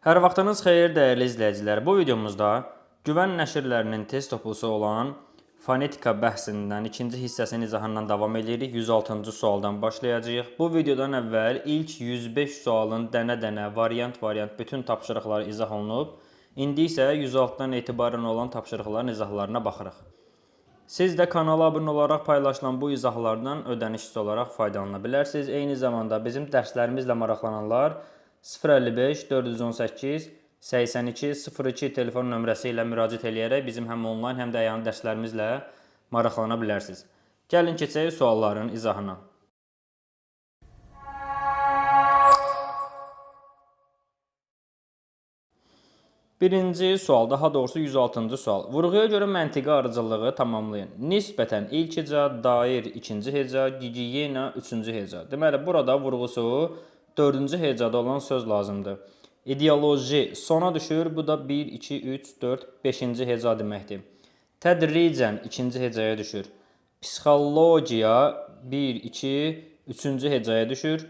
Hər vaxtınız xeyir, dəyərli izləyicilər. Bu videomuzda güvən nəşrlərinin test toplusu olan fonetika bəhsindən ikinci hissəsinin izahından davam edirik. 106-cı sualdan başlayacağıq. Bu videodan əvvəl ilk 105 sualın dənə-dənə, variant-variant bütün tapşırıqları izah olunub. İndi isə 106-dan etibarən olan tapşırıqların izahlarına baxırıq. Siz də kanala abunə olaraq paylaşılan bu izahlardan ödənişsiz olaraq faydalana bilərsiniz. Eyni zamanda bizim dərslərimizlə maraqlananlar 055 418 82 02 telefon nömrəsi ilə müraciət edərək bizim həm onlayn, həm də əyani dərslərimizlə maraqlana bilərsiniz. Gəlin keçək sualların izahına. Birinci sual, daha doğrusu 106-cı sual. Vurğuya görə məntiqi arıcılığı tamamlayın. Nisbətən ilk heca, dair ikinci heca, gigiyena üçüncü heca. Deməli, burada vurğusu dördüncü hecada olan söz lazımdır. İdeoloji sona düşür. Bu da 1, 2, 3, 4, 5-ci heca deməkdir. Tədricən ikinci hecaya düşür. Psixologiya 1, 2, 3-cü hecaya düşür.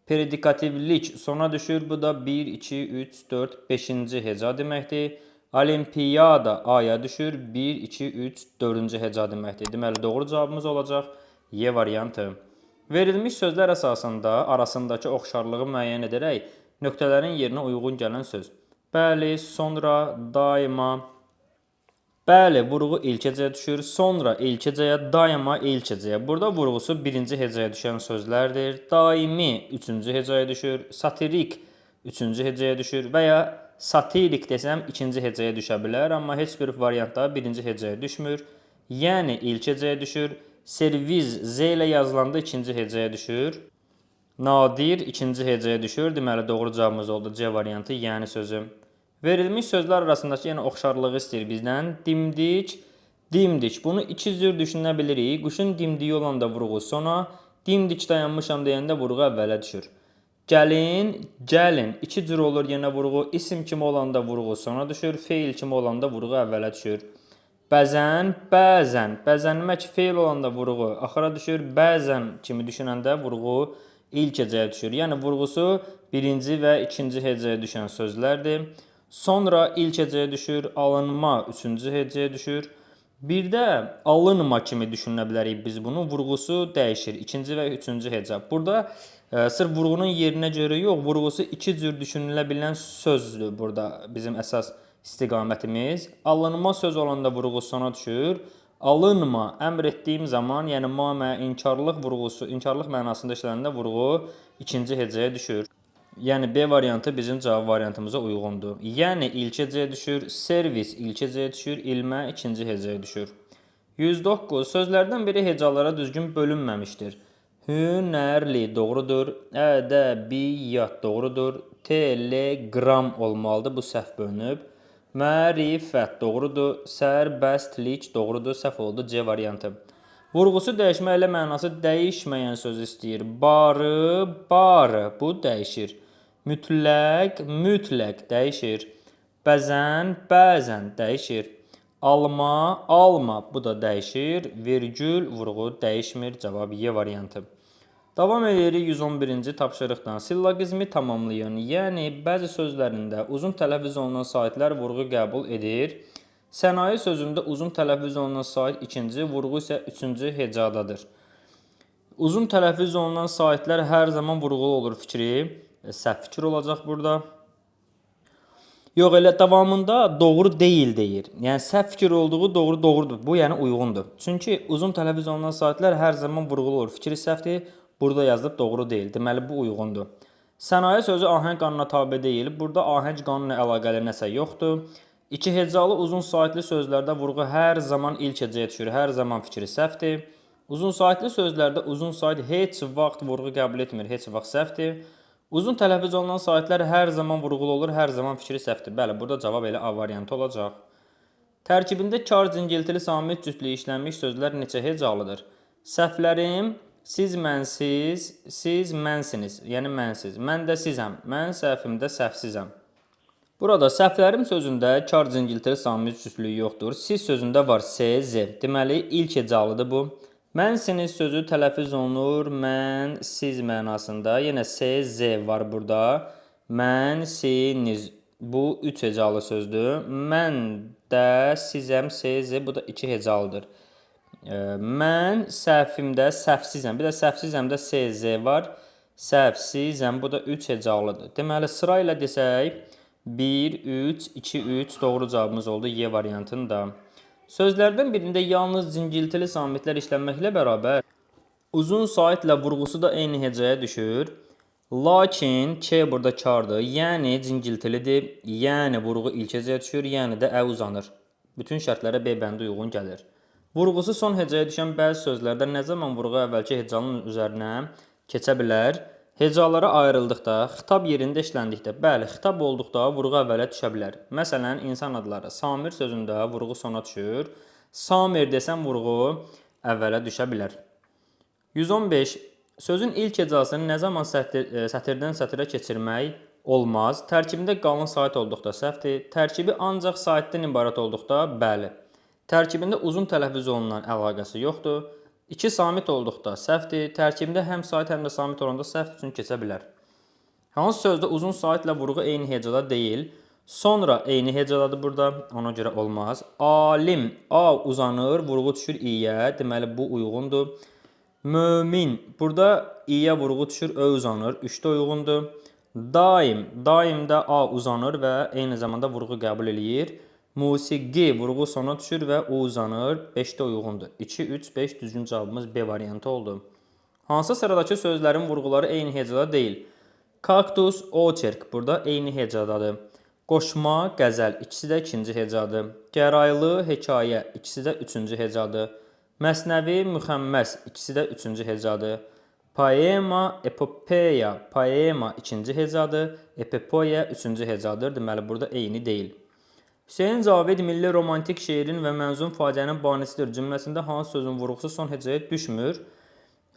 Predikativlik sona düşür. Bu da 1, 2, 3, 4, 5-ci heca deməkdir. Olimpiyada aya düşür. 1, 2, 3, 4-cü heca deməkdir. Deməli, doğru cavabımız olacaq Y variantı. Verilmiş sözlər əsasında arasındakı oxşarlığı müəyyən edərək nöqtələrin yerinə uyğun gələn söz. Bəli, sonra, daima. Bəli, vurğu ilk hecaya düşür. Sonra ilk hecaya, daima ilk hecaya. Burada vurğusu birinci hecaya düşən sözlərdir. Daimi üçüncü hecaya düşür. Satirik üçüncü hecaya düşür. Və ya satirik desəm ikinci hecaya düşə bilər. Amma heç bir variantda birinci hecaya düşmür. Yəni ilk hecaya düşür. Serviz Z ilə yazılanda ikinci hecaya düşür. Nadir ikinci hecaya düşür. Deməli, doğru cavabımız oldu C variantı, yəni sözü. Verilmiş sözlər arasındakı yəni oxşarlığı istəyir bizdən. Dimdik, dimdik. Bunu iki cür düşünə bilirik. Quşun dimdiyi olanda vurğu sona, dimdik dayanmışam deyəndə vurğu əvvələ düşür. Gəlin, gəlin. İki cür olur yenə vurğu. İsim kimi olanda vurğu sona düşür. Feil kimi olanda vurğu əvvələ düşür. Bəzən, bəzən. Bəzənmək feil olanda vurğu axıra düşür. Bəzən kimi düşünəndə vurğu ilk hecaya düşür. Yəni vurğusu birinci və ikinci hecaya düşən sözlərdir. Sonra ilk hecaya düşür. Alınma üçüncü hecaya düşür. Bir də alınma kimi düşünə bilərik biz bunu. Vurğusu dəyişir. İkinci və üçüncü heca. Burada sırf vurğunun yerinə görə yox, vurğusu iki cür düşünülə bilən sözdür burada bizim əsas istiqamətimiz. Alınma söz olanda vurğu sona düşür. Alınma əmr etdiyim zaman, yəni ma inkarlıq vurğusu, inkarlıq mənasında işlənəndə vurğu ikinci hecaya düşür. Yəni B variantı bizim cavab variantımıza uyğundur. Yəni ilk hecaya düşür, servis ilk hecaya düşür, ilmə ikinci hecaya düşür. 109. Sözlərdən biri hecalara düzgün bölünməmişdir. Hünərli doğrudur, ədəbiyyat doğrudur, telegram olmalıdır, bu səhv bölünüb. Mərifət doğrudur, sərbəstlik doğrudur, səhv oldu, C variantı. Vurğusu dəyişməklə mənası dəyişməyən söz istəyir. Barı, barı, bu dəyişir. Mütləq, mütləq dəyişir. Bəzən, bəzən dəyişir. Alma, alma, bu da dəyişir. Virgül, vurğu dəyişmir. Cavab Y variantı. Davam edirik 111-ci tapşırıqdan. Sillogizmi tamamlayın. Yəni, bəzi sözlərində uzun tələffüz olunan saitlər vurğu qəbul edir. Sənaye sözündə uzun tələffüz olunan sait ikinci, vurğu isə üçüncü hecadadır. Uzun tələffüz olunan saitlər hər zaman vurğulu olur fikri. Səhv fikir olacaq burada. Yox, elə davamında doğru deyil deyir. Yəni, səhv fikir olduğu doğrudur. Bu, yəni uyğundur. Çünki uzun tələffüz olunan saitlər hər zaman vurğulu olur. Fikri səhvdir. Burada yazılıb doğru deyil. Deməli, bu uyğundur. Sənaye sözü ahəng qanuna tabe deyil. Burada ahəng qanunla əlaqəli nəsə yoxdur. İki hecalı uzun saitli sözlərdə vurğu hər zaman ilk hecaya düşür. Hər zaman fikri səhvdir. Uzun saitli sözlərdə uzun sait heç vaxt vurğu qəbul etmir. Heç vaxt səhvdir. Uzun tələffüz olunan saitlər hər zaman vurğulu olur. Hər zaman fikri səhvdir. Bəli, burada cavab elə A variantı olacaq. Tərkibində kar cingiltili samit cütlüyü işlənmiş sözlər neçə hecalıdır? Səhvlərim siz mənsiz, siz mənsiniz. Yəni mənsiz. Mən də sizəm. Mən səhvimdə səhvsizəm. Burada səhvlərim sözündə kar cingiltili samit cütlüyü yoxdur. Siz sözündə var S, Z. Deməli, ilk hecalıdır bu. Mənsiniz sözü tələffüz olunur mən, siz mənasında. Yenə S, Z var burada. Mən, siniz. Bu 3 hecalı sözdür. Mən də, sizəm, siz, bu da 2 hecalıdır. Mən səhvimdə səhvsizəm. Bir də səhvsizəmdə siz var. Səhvsizəm. Bu da 3 hecalıdır. Deməli, sıra ilə desək 1, 3, 2, 3 doğru cavabımız oldu Y variantında. Sözlərdən birində yalnız cingiltili samitlər işlənməklə bərabər uzun saitlə vurğusu da eyni hecaya düşür. Lakin K burada kardır, yəni cingiltilidir, yəni vurğu ilk hecaya düşür, yəni də ə uzanır. Bütün şərtlərə B bəndi uyğun gəlir. Vurğusu son hecaya düşən bəzi sözlərdə nə zaman vurğu əvvəlki hecanın üzərinə keçə bilər? Hecalara ayrıldıqda, xitab yerində işləndikdə, bəli, xitab olduqda vurğu əvvələ düşə bilər. Məsələn, insan adları. Samir sözündə vurğu sona düşür. Samir desəm vurğu əvvələ düşə bilər. 115. Sözün ilk hecasını nə zaman sətirdən sətirə keçirmək olmaz? Tərkibində qalın sait olduqda səhvdir. Tərkibi ancaq saitdən ibarət olduqda bəli. Tərkibində uzun tələffüz olunan əlaqəsi yoxdur. 2 samit olduqda səhvdir. Tərkibində həm sait, həm də samit olanda səhv üçün keçə bilər. Hansı sözdə uzun saitlə vurğu eyni hecada deyil? Sonra eyni hecadadır burada, ona görə olmaz. Alim, A uzanır, vurğu düşür İ-yə, deməli bu uyğundur. Mömin, burada İ-yə vurğu düşür, Ö uzanır, 3-də uyğundur. Daim, daimdə A uzanır və eyni zamanda vurğu qəbul eləyir. Musiqi, vurğu sona düşür və U uzanır, 5-də uyğundur. 2, 3, 5 düzgün cavabımız B variantı oldu. Hansı sıradakı sözlərin vurğuları eyni hecada deyil? Kaktus, oçerk burada eyni hecadadır. Qoşma, qəzəl, ikisi də ikinci hecadır. Gəraylı, hekayə, ikisi də üçüncü hecadır. Məsnəvi, müxəmməs, ikisi də üçüncü hecadır. Poema, epopeya, poema ikinci hecadır. Epopeya üçüncü hecadır. Deməli, burada eyni deyil. Hüseyn Cavid milli romantik şeirin və mənzum faciənin banisidir cümləsində hansı sözün vurğusu son hecaya düşmür?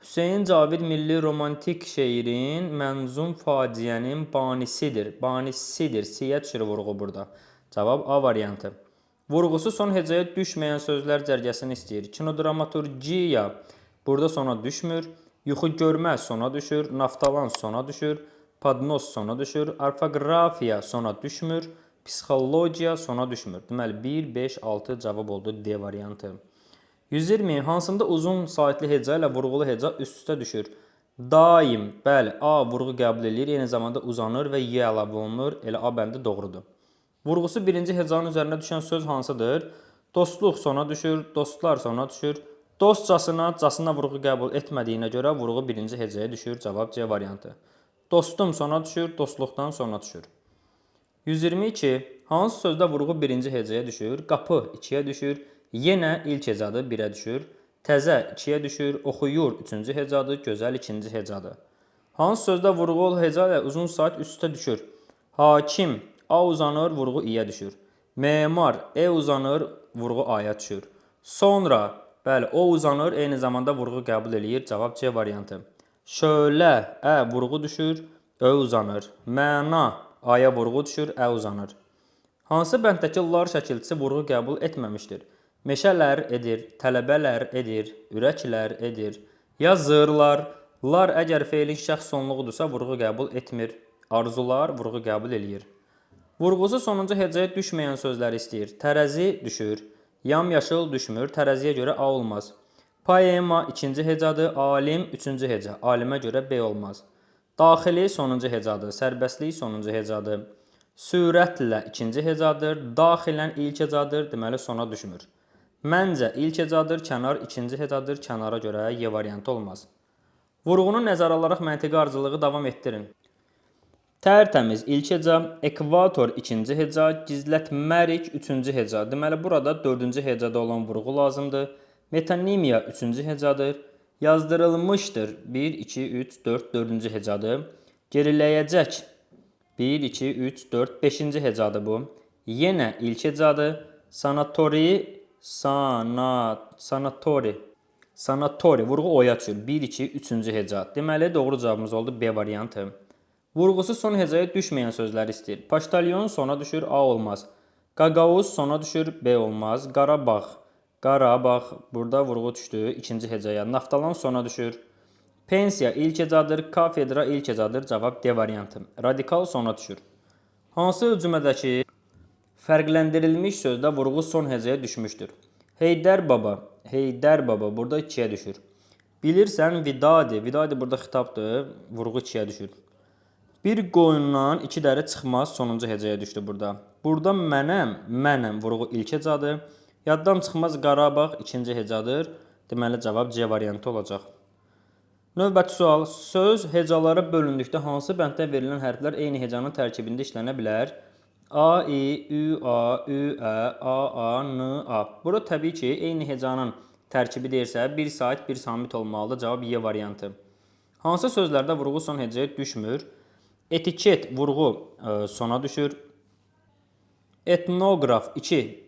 Hüseyn Cavid milli romantik şeirin mənzum faciənin banisidir. Banisidir. Siyə düşür vurğu burada. Cavab A variantı. Vurğusu son hecaya düşməyən sözlər cərgəsini istəyir. Kinodramaturgiya burada sona düşmür. Yuxu görmə sona düşür. Naftalan sona düşür. Padnos sona düşür. Orfoqrafiya sona düşmür. Psixologiya sona düşmür. Deməli 1, 5, 6 cavab oldu D variantı. 120. Hansında uzun saitli heca ilə vurğulu heca üst-üstə düşür? Daim, bəli, A vurğu qəbul edir, eyni zamanda uzanır və Y əlavə olunur. Elə A bəndi doğrudur. Vurğusu birinci hecanın üzərində düşən söz hansıdır? Dostluq sona düşür, dostlar sona düşür. Dostcasına, casına vurğu qəbul etmədiyinə görə vurğu birinci hecaya düşür. Cavab C variantı. Dostum sona düşür, dostluqdan sona düşür. 122. Hansı sözdə vurğu birinci hecaya düşür? Qapı 2-yə düşür. Yenə ilk hecadır 1-ə düşür. Təzə 2-yə düşür. Oxuyur 3-cü hecadır. Gözəl 2-ci hecadır. Hansı sözdə vurğu heca ilə uzun sait üst-üstə düşür? Hakim, A uzanır, vurğu İ-yə düşür. Memar, E uzanır, vurğu A-ya düşür. Sonra, bəli, O uzanır, eyni zamanda vurğu qəbul eləyir. Cavab C variantı. Şölə, Ə vurğu düşür, Ö uzanır. Məna, A-ya vurğu düşür, Ə uzanır. Hansı bənddəki lar şəkilçisi vurğu qəbul etməmişdir? Meşələr edir, tələbələr edir, ürəklər edir, yazırlar. Lar əgər feilin şəxs sonluğudursa vurğu qəbul etmir. Arzular vurğu qəbul eləyir. Vurğusu sonuncu hecaya düşməyən sözləri istəyir. Tərəzi düşür, yamyaşıl düşmür, tərəziyə görə A olmaz. Poema ikinci hecadır, alim üçüncü heca, alimə görə B olmaz. Daxili sonuncu hecadır, sərbəstlik sonuncu hecadır. Sürətlə ikinci hecadır, daxilən ilk hecadır, deməli sona düşmür. Məncə ilk hecadır, kənar ikinci hecadır, kənara görə Y variantı olmaz. Vurğunu nəzərə alaraq məntiqi ardıcılığı davam etdirin. Tərtəmiz ilk heca, ekvator ikinci heca, gizlətmərik üçüncü heca. Deməli burada dördüncü hecada olan vurğu lazımdır. Metonimiya üçüncü hecadır. Yazdırılmışdır 1, 2, 3, 4 dördüncü hecadır. Geriləyəcək 1, 2, 3, 4 5-ci hecadır bu. Yenə ilk hecadır. Sanatori, sanatori vurğu O-ya düşür. 1, 2, 3-cü heca. Deməli doğru cavabımız oldu B variantı. Vurğusu son hecaya düşməyən sözləri istəyir. Paştalyon sona düşür, A olmaz. Qaqauz sona düşür, B olmaz. Qarabağ, Qarabağ burada vurğu düşdü ikinci hecaya. Naftalan sona düşür. Pensiya ilk hecadır, kafedra ilk hecadır. Cavab D variantı. Radikal sona düşür. Hansı cümlədəki fərqləndirilmiş sözdə vurğu son hecəyə düşmüşdür? Heydər baba. Heydər baba burada 2-yə düşür. Bilirsən Vidadi. Vidadi burada xitabdır. Vurğu 2-yə düşür. Bir qoyundan 2 dəri çıxmaz sonuncu hecəyə düşdü burada. Burada mənəm, mənəm vurğu ilk hecadır. Yaddan çıxmaz Qarabağ ikinci hecadır. Deməli cavab C variantı olacaq. Növbəti sual. Söz hecalara bölündükdə hansı bənddə verilən hərflər eyni hecanın tərkibində işlənə bilər? A, I, Ü, A, Ü, Ə, A, A, N, A. Burada təbii ki, eyni hecanın tərkibi deyirsə, bir sait, bir samit olmalıdır. Cavab Y variantı. Hansı sözlərdə vurğu son hecəyə düşmür? Etiket vurğu sona düşür. Etnoqraf 2,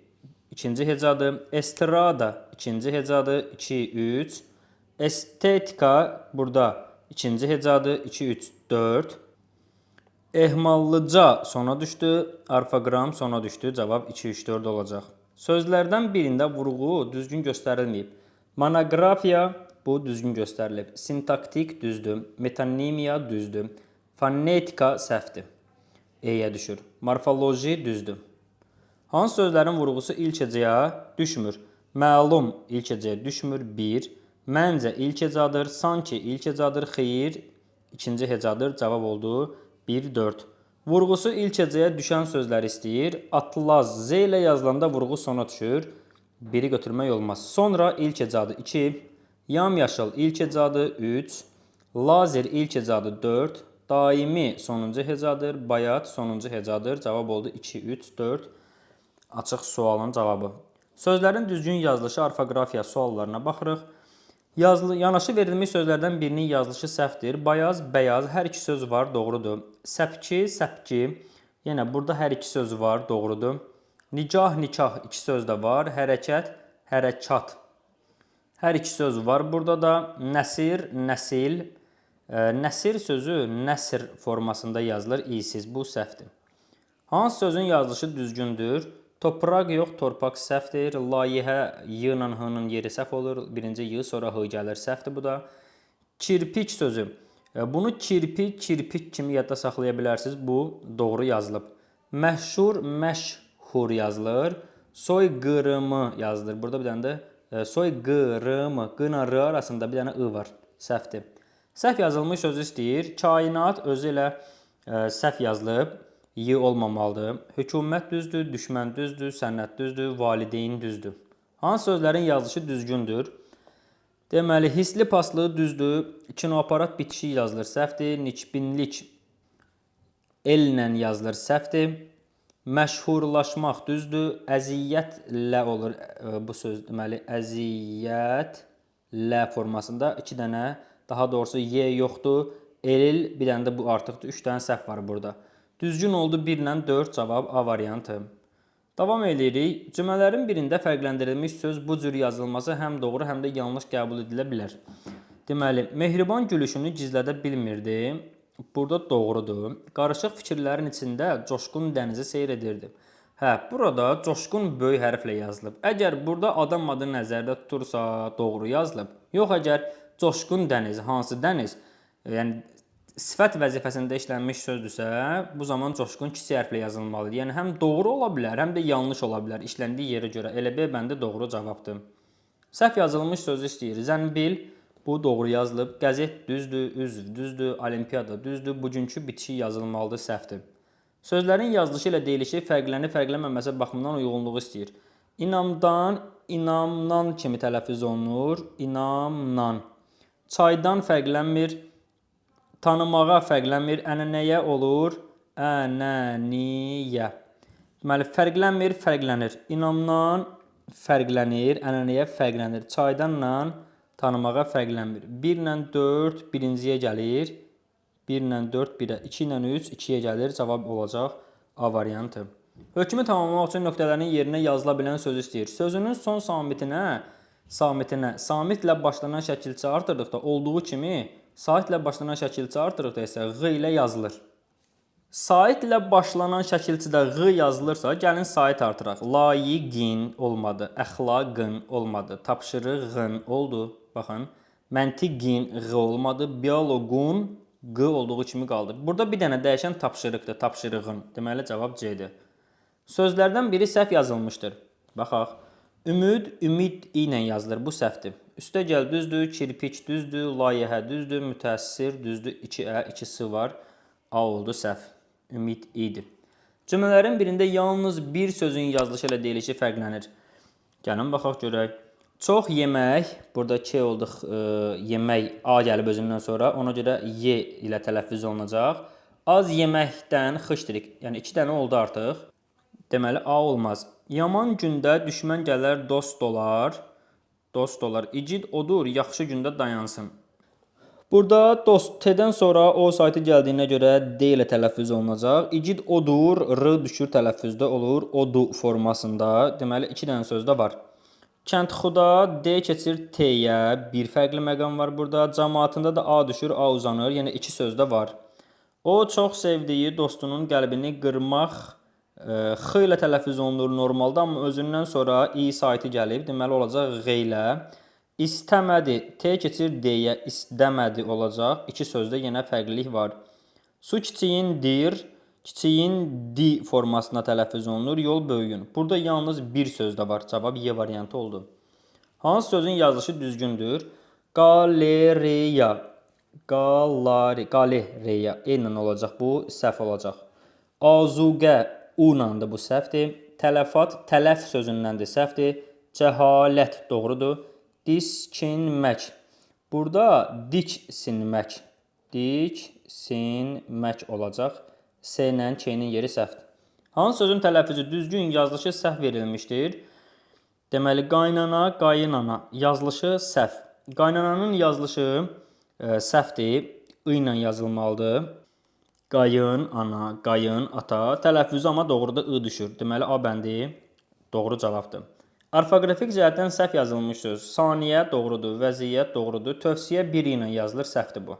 ikinci hecadır. Estrada ikinci hecadır. 2, 3. Estetika burada ikinci hecadır. 2, 3, 4. Ehmallıca sona düşdü. Arfoqram sona düşdü. Cavab 2, 3, 4 olacaq. Sözlərdən birində vurğu düzgün göstərilməyib. Monoqrafiya bu düzgün göstərilib. Sintaktik düzdür. Metonimiya düzdür. Fonetika səhvdir. E-yə düşür. Morfoloji düzdür. Hansı sözlərin vurğusu ilk hecəyə düşmür? Məlum ilk hecəyə düşmür. 1. Məncə ilk hecadır. Sanki ilk hecadır. Xeyir ikinci hecadır. Cavab oldu 1, 4. Vurğusu ilk hecəyə düşən sözləri istəyir. Atlaz Z ilə yazılanda vurğu sona düşür. 1-i götürmək olmaz. Sonra ilk hecadır. 2. Yamyaşıl ilk hecadır. 3. Lazer ilk hecadır. 4. Daimi sonuncu hecadır. Bayat sonuncu hecadır. Cavab oldu 2, 3, 4. Açıq sualın cavabı. Sözlərin düzgün yazılışı orfoqrafiya suallarına baxırıq. Yanaşı verilmiş sözlərdən birinin yazılışı səhvdir. Bayaz, bəyaz hər iki söz var, doğrudur. Səpki, səpki. Yenə burada hər iki söz var, doğrudur. Nicah, nikah iki söz də var. Hərəkət, hərəkat. Hər iki söz var. Burada da nəsir, nəsil. Nəsir sözü nəsr formasında yazılır. İsiz, bu səhvdir. Hansı sözün yazılışı düzgündür? Topraq yox, torpaq səhvdir. Layihə Y ilə H-nın yeri səhv olur. Birinci Y, sonra H gəlir. Səhvdir bu da. Kirpik sözü. Bunu kirpik, kirpik kimi yadda saxlaya bilərsiniz. Bu doğru yazılıb. Məşhur, məşhur yazılır. Soyqırımı yazılır. Burada bir dənə də soyqırımı. Q ilə R arasında bir dənə I var. Səhvdir. Səhv yazılmış sözü istəyir. Kainat özü ilə səhv yazılıb. Y olmamalıdır. Hökumət düzdür, düşmən düzdür, sənət düzdür, valideyn düzdür. Hansı sözlərin yazılışı düzgündür? Deməli, hisli paslı düzdür. Kinoaparat bitişi yazılır, səhvdir. Nikbinlik ellə yazılır, səhvdir. Məşhurlaşmaq düzdür. Əziyyətlə olur bu söz. Deməli, əziyyətlə formasında 2 dənə, daha doğrusu Y yoxdur. El, bir dənə də bu artıqdır. 3 dənə səhv var burada. Düzgün oldu 1 ilə 4, cavab A variantı. Davam edirik. Cümlələrin birində fərqləndirilmiş söz bu cür yazılması həm doğru, həm də yanlış qəbul edilə bilər. Deməli, mehriban gülüşünü gizlədə bilmirdi. Burada doğrudur. Qarışıq fikirlərin içində coşqun dənizi seyr edirdi. Burada coşqun böyük hərflə yazılıb. Əgər burada adam adı nəzərdə tutursa doğru yazılıb. Yox, əgər coşqun dəniz, hansı dəniz? Yəni, sifət vəzifəsində işlənmiş sözdürsə, bu zaman coşqun kiçik hərflə yazılmalıdır. Yəni, həm doğru ola bilər, həm də yanlış ola bilər işləndiyi yerə görə. Elə B bəndi doğru cavabdır. Səhv yazılmış sözü istəyir. Zənbil, bu doğru yazılıb. Qəzet düzdür, üzv düzdür, olimpiyada düzdür. Bugünkü bitişik yazılmalıdır, səhvdir. Sözlərin yazılışı ilə deyilişi fərqlənməməsi baxımından uyğunluğu istəyir. İnamdan, inamdan kimi tələffüz olunur. İnamdan. Çaydan fərqlənmir. Tanımağa fərqlənmir, ənənəyə olur, ənəniyə. Deməli, fərqlənmir, fərqlənir. İnamdan fərqlənir, ənənəyə fərqlənir. Çaydanla tanımağa fərqlənmir. 1 ilə 4 birinciyə gəlir. 1 ilə 4 1-ə, 2 ilə 3 2-yə gəlir. Cavab olacaq A variantı. Hökmü tamamlamaq üçün nöqtələrin yerinə yazıla bilən söz istəyir. Sözünün son samitlə başlanan şəkilçi artırdıqda olduğu kimi, saitlə başlanan şəkilçi artırıqda isə Ğ ilə yazılır. Saitlə başlanan şəkilçidə Ğ yazılırsa, gəlin sait artıraq. Layiqin olmadı, əxlaqın olmadı, tapşırığın oldu. Baxın, Məntiqin ğ olmadı. Bioloqun q olduğu kimi qaldı. Burada bir dənə dəyişən tapşırıqdır. Tapşırığın. Deməli cavab C-dir. Sözlərdən biri səhv yazılmışdır. Baxaq. Ümid, ümid ilə yazılır. Bu səhvdir. Üstəgəl düzdür, kirpiç düzdür, layihə düzdür, mütəəssir düzdür. 2ə, 2s var. A oldu səhv. Ümid idi. Cümlələrin birində yalnız bir sözün yazılışı ilə deyilişi fərqlənir. Gəlin baxaq görək. Çox yemək, burada K olduq, yemək A gəlib özündən sonra, ona görə Y ilə tələffüz olunacaq. Az yeməkdən xışdirik, yəni 2 dənə oldu artıq. Deməli A olmaz. Yaman gündə düşmən gələr, dost olar. Dost olar. İgid odur, yaxşı gündə dayansın. Burada dost T-dən sonra o saytı gəldiyinə görə D ilə tələffüz olunacaq. İgid odur, R düşür tələffüzdə olur, odu formasında. Deməli 2 dənə söz də var. Kəndxuda D keçir T-yə, bir fərqli məqam var burada. Cəmaatında da A düşür, A uzanır, yəni 2 söz də var. O çox sevdiyi dostunun qəlbini qırmaq X ilə tələffüz olunur normalda, amma özündən sonra I saytı gəlib, deməli olacaq Q ilə. İstəmədi, T keçir D-yə, istəmədi olacaq. 2 sözdə yenə fərqlilik var. Su kiçiyindir, kiçiyin D formasına tələffüz olunur, yol böyüyün. Burada yalnız bir söz də var, cavab Y variantı oldu. Hansı sözün yazılışı düzgündür? Qaleriya, qaleriya, E ilə olacaq bu, səhv olacaq. Azuqə, U ilə bu səhvdir. Tələfat, tələf sözündəndir, səhvdir. Cəhalət, doğrudur. Diskinmək. Burada diksinmək. Diksinmək olacaq. S ilə K-nin yeri səhvdir. Hansı sözün tələffüzü düzgün, yazılışı səhv verilmişdir? Deməli, qaynana, qayınana. Yazılışı səhv. Qaynananın yazılışı səhvdir. I ilə yazılmalıdır. Qayın, ana, qayın, ata. Tələffüzü amma doğruda I düşür. Deməli, A bəndi doğru cavabdır. Orfoqrafik cəhətdən səhv yazılmış söz. Saniyə doğrudur, vəziyyət doğrudur, tövsiyə bir ilə yazılır, səhvdir bu.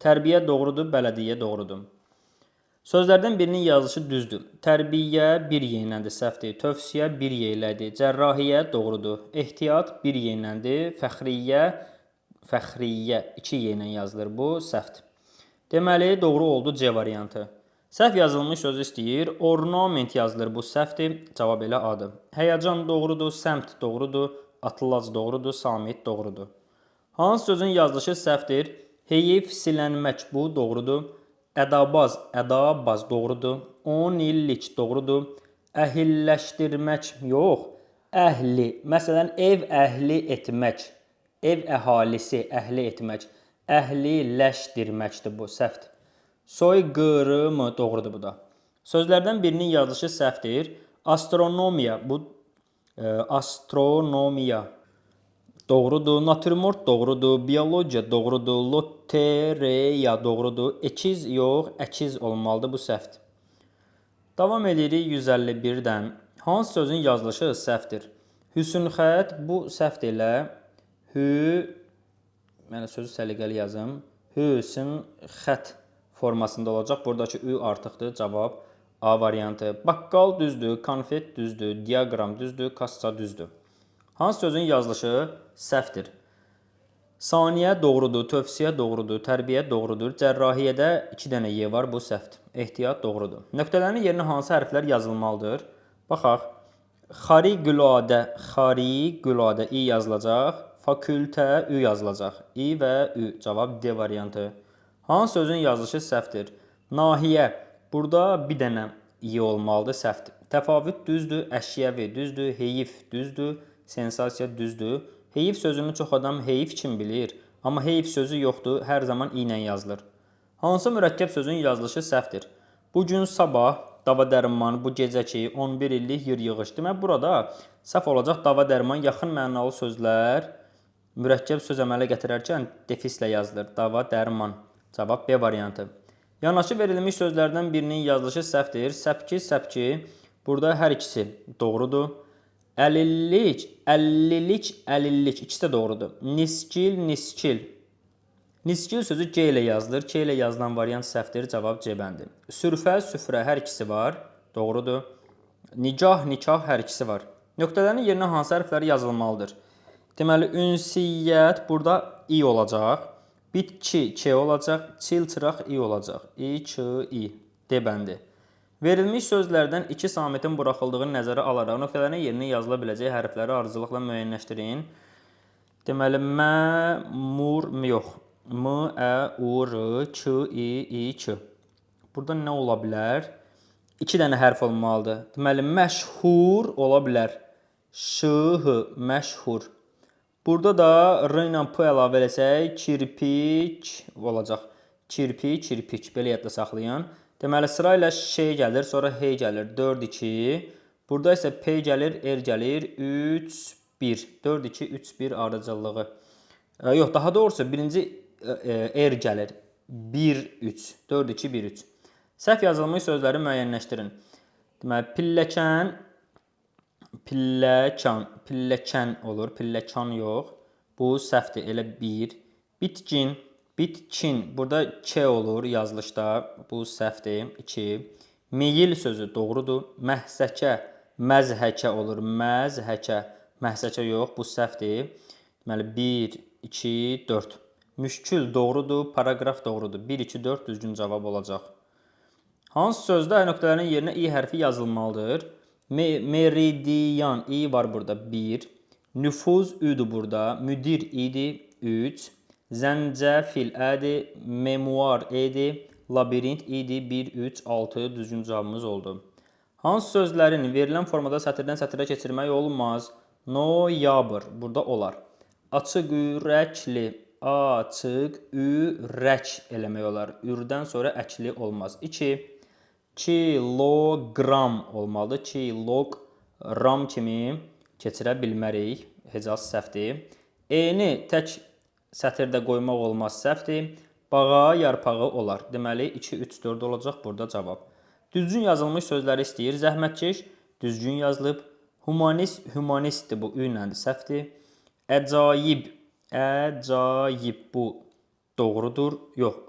Tərbiyə doğrudur, bələdiyyə doğrudur. Sözlərdən birinin yazılışı düzdür. Tərbiyə bir Y iləndir, səhvdir. Tövsiyə bir Y ilədir. Cərrahiyyə doğrudur. Ehtiyat bir Y iləndir. Fəxriyyə 2 Y ilə yazılır, bu səhvdir. Deməli, doğru oldu C variantı. Səhv yazılmış sözü istəyir. Ornament yazılır, bu səhvdir. Cavab elə A-dır. Həyəcan doğrudur, səmt doğrudur, atlac doğrudur, samit doğrudur. Hansı sözün yazılışı səhvdir? Heyif, silənmək, bu doğrudur. Ədabaz, ədabaz doğrudur. 10 illik doğrudur. Əhilləşdirmək, yox. Əhli, məsələn, ev əhli etmək. Ev əhalisi, əhli etmək. Əhliləşdirməkdir bu, səhvdir. Soyqırımı doğrudur bu da. Sözlərdən birinin yazılışı səhvdir. Astronomiya, bu astronomiya doğrudur. Natürmort doğrudur. Biologiya doğrudur. Lotereya doğrudur. Əkiz yox, əkiz olmalıdır, bu səhvdir. Davam edirik 151-dən. Hansı sözün yazılışı səhvdir? Hüsnxət, bu səhvdir elə. Mən sözü səliqəli yazım. Hüsnxət formasında olacaq. Buradakı Ü artıqdır. Cavab A variantı. Baqqal düzdür, konfet düzdür, diaqram düzdür, kassa düzdür. Hansı sözün yazılışı səhvdir? Saniyə doğrudur, tövsiyə doğrudur, tərbiyə doğrudur. Cərrahiyyədə 2 dənə Y var, bu səhvdir. Ehtiyat doğrudur. Nöqtələrin yerinə hansı hərflər yazılmalıdır? Baxaq. Xariqüladə I yazılacaq. Fakültə Ü yazılacaq. I və Ü. Cavab D variantı. Hansı sözün yazılışı səhvdir? Nahiyə. Burada bir dənə Y olmalıdır, səhvdir. Təfavüt düzdür, əşyəvi düzdür, heyif düzdür, sensasiya düzdür. Heyif sözünü çox adam heyif kimi bilir, amma heyif sözü yoxdur, hər zaman I ilə yazılır. Hansı mürəkkəb sözün yazılışı səhvdir? Bugün, sabah, dava dərman, bu gecəki, 11 illik yer yığış. Demək, burada səhv olacaq dava dərman, yaxın mənalı sözlər mürəkkəb söz əmələ gətirərkən defislə yazılır. Dava dərman. Cavab B variantı. Yanaşı verilmiş sözlərdən birinin yazılışı səhvdir. Səpki, səpki. Burada hər ikisi doğrudur. Əlillik, əlillik, əlillik. İkisi də doğrudur. Niskil, niskil. Niskil sözü G ilə yazılır. K ilə yazılan variant səhvdir. Cavab C bəndi. Sürfə, süfrə hər ikisi var. Doğrudur. Nikah, nikah hər ikisi var. Nöqtələrin yerinə hansı hərflər yazılmalıdır? Deməli, ünsiyyət, burada i olacaq. Bitki ç olacaq. Çilçıraq i olacaq. İ, ç, i. D bəndi. Verilmiş sözlərdən iki samitin buraxıldığını nəzərə alaraq nöqtələrin yerinə yazıla biləcək hərfləri ardıcıllıqla müəyyənləşdirin. Deməli, mə, mur, yox. M, ə, u, r, ç, i, ç. Burada nə ola bilər? İki dənə hərf olmalıdır. Deməli, məşhur ola bilər. Ş, h, məşhur. Burada da r ilə p əlavə eləsək, kirpiç olacaq. Kirpi, kirpiç. Belə yadda saxlayın. Deməli, sırayla ş gəlir, sonra h gəlir. 4, 2. Burada isə p gəlir, r gəlir. 3, 1. 4, 2, 3, 1 ardıcıllığı. Yox, daha doğrusu birinci r gəlir. 1, 3. 4, 2, 1, 3. Səhv yazılmış sözləri müəyyənləşdirin. Deməli, pilləkən, pilləkən, pilləkən olur. Pilləkən yox. Bu səhvdir, elə 1. Bitkin, bitkin. Burada k olur yazılışda. Bu səhvdir. 2. Meyil sözü doğrudur. Məhsəkə, məzhəkə olur. Məzhəkə, məhsəkə yox. Bu səhvdir. Deməli 1, 2, 4. Müşkül doğrudur. Paraqraf doğrudur. 1, 2, 4 düzgün cavab olacaq. Hansı sözdə nöqtələrin yerinə i hərfi yazılmalıdır? Meridian, i var burada 1. Nüfuz, üdür burada. Müdir, idi 3. Zəncəfil, ədir. Memuar, edir. Labirint, idi 1, 3, 6 düzgün cavabımız oldu. Hansı sözlərin verilən formada sətirdən sətirə keçirmək olmaz? Noyabr, burada olar. Açıq ürəkli, açıq ürək eləmək olar. Ürdən sonra əkli olmaz. 2. Kilogram olmalıdır. Kilogram kimi keçirə bilmərik. Hecaz səhvdir. E-ni tək sətirdə qoymaq olmaz, səhvdir. Bağa, yarpağı olar. Deməli 2, 3, 4 olacaq burada cavab. Düzgün yazılmış sözləri istəyir. Zəhmətkeş düzgün yazılıb. Humanist, humanistdir bu ü iləndir, səhvdir. Əcaib, əcaib bu doğrudur. Yox.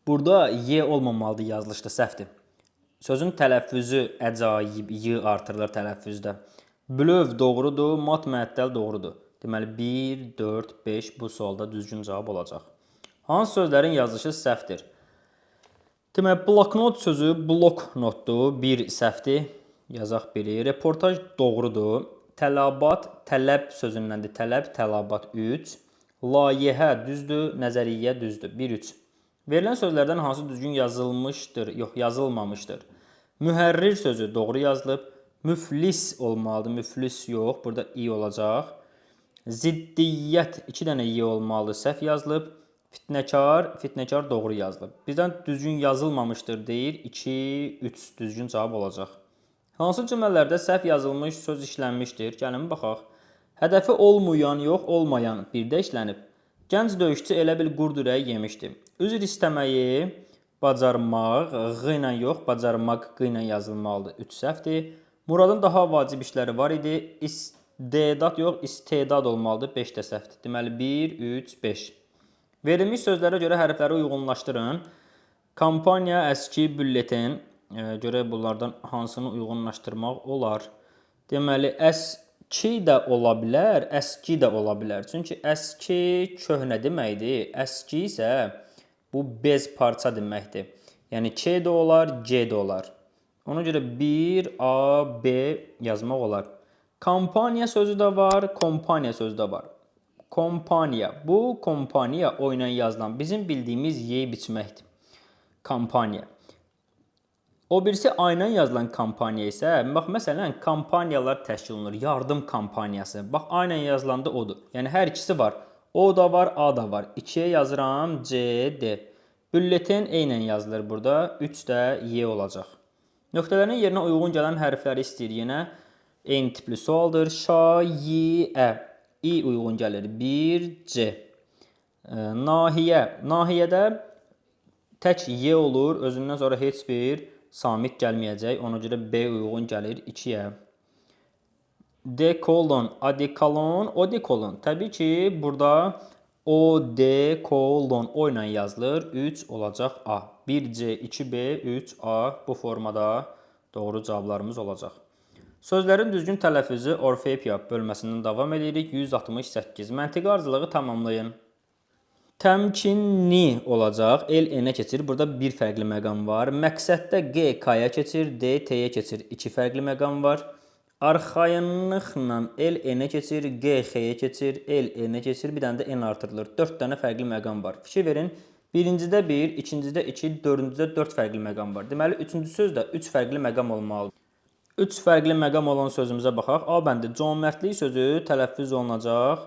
Burada y olmamalıdır yazılışda, səhvdir. Sözün tələffüzü əcaib, y artırılır tələffüzdə. Blöv doğrudur, mat məəttəl doğrudur. Deməli 1, 4, 5 bu sualda düzgün cavab olacaq. Hansı sözlərin yazılışı səhvdir? Deməli, bloknot sözü bloknotdur, 1 səhvdir. Yazaq biri. Reportaj doğrudur. Tələbat, tələb sözündəndir. Tələb, tələbat 3. Layihə düzdür, nəzəriyyə düzdür. 1, 3. Verilən sözlərdən hansı düzgün yazılmışdır, yox yazılmamışdır? Mühərrir sözü doğru yazılıb. Müflis olmalıdır, müflis yox. Burada i olacaq. Ziddiyyət, 2 dənə i olmalıdır, səhv yazılıb. Fitnəkar, fitnəkar doğru yazılıb. Bizdən düzgün yazılmamışdır deyir. 2, 3 düzgün cavab olacaq. Hansı cümlələrdə səhv yazılmış söz işlənmişdir? Gəlin baxaq. Hədəfi olmayan, yox olmayan birdə işlənib. Gənc döyüşçü elə bil qurd ürəyi yemişdi. Üzr istəməyi bacarmaq, ğı ilə yox, bacarmaq ğı ilə yazılmalıdır. 3 səhvdir. Muradın daha vacib işləri var idi. İstedad yox, istedad olmalıdır. 5 də səhvdir. Deməli 1, 3, 5. Verilmiş sözlərə görə hərfləri uyğunlaşdırın. Kampaniya, əski, bülletin. Görək bunlardan hansını uyğunlaşdırmaq olar. Deməli, əski də ola bilər, əski də ola bilər. Çünki əski köhnə deməkdir. Əski isə bu bez parça deməkdir. Yəni K də olar, C də olar. Ona görə 1, A, B yazmaq olar. Kampaniya sözü də var, kompaniya sözü də var. Kompaniya. Bu kompaniya o ilə yazılan bizim bildiyimiz Y biçməkdir. Kampaniya. O birisi A ilə yazılan kampaniya isə, bax, məsələn, kampaniyalar təşkil olunur. Yardım kampaniyası. Bax, A ilə yazılanda odur. Yəni, hər ikisi var. O da var, A da var. 2-yə yazıram, C, D. Bülletin E ilə yazılır burada. 3 də Y olacaq. Nöqtələrin yerinə uyğun gələn hərfləri istəyir. Yenə eyni tipli sualdır. Şa, Y, Ə. İ uyğun gəlir. 1, C. Nahiyə. Nahiyədə tək Y olur. Özündən sonra heç bir samit gəlməyəcək. Ona görə B uyğun gəlir 2-yə. Dekolon, adikolon, odikolon. Təbii ki, burada O, D, kolon o ilə yazılır. 3 olacaq A. 1C, 2B, 3A bu formada doğru cavablarımız olacaq. Sözlərin düzgün tələffüzü Orfeopiya bölməsindən davam edirik. 168. Məntiqi ardıcılığı tamamlayın. Təmkinli olacaq. El N-ə keçir. Burada bir fərqli məqam var. Məqsəddə G K-ya keçir. D T-yə keçir. İki fərqli məqam var. Arxayınlıqla el N-ə keçir. G X-yə keçir. El N-ə keçir. Bir dənə də N artırılır. 4 dənə fərqli məqam var. Fikir verin. Birincidə 1, ikincidə 2, dördüncüdə 4 fərqli məqam var. Deməli, üçüncü sözdə 3 fərqli məqam olmalıdır. 3 fərqli məqam olan sözümüzə baxaq. A bəndi cömərtlik sözü tələffüz olunacaq.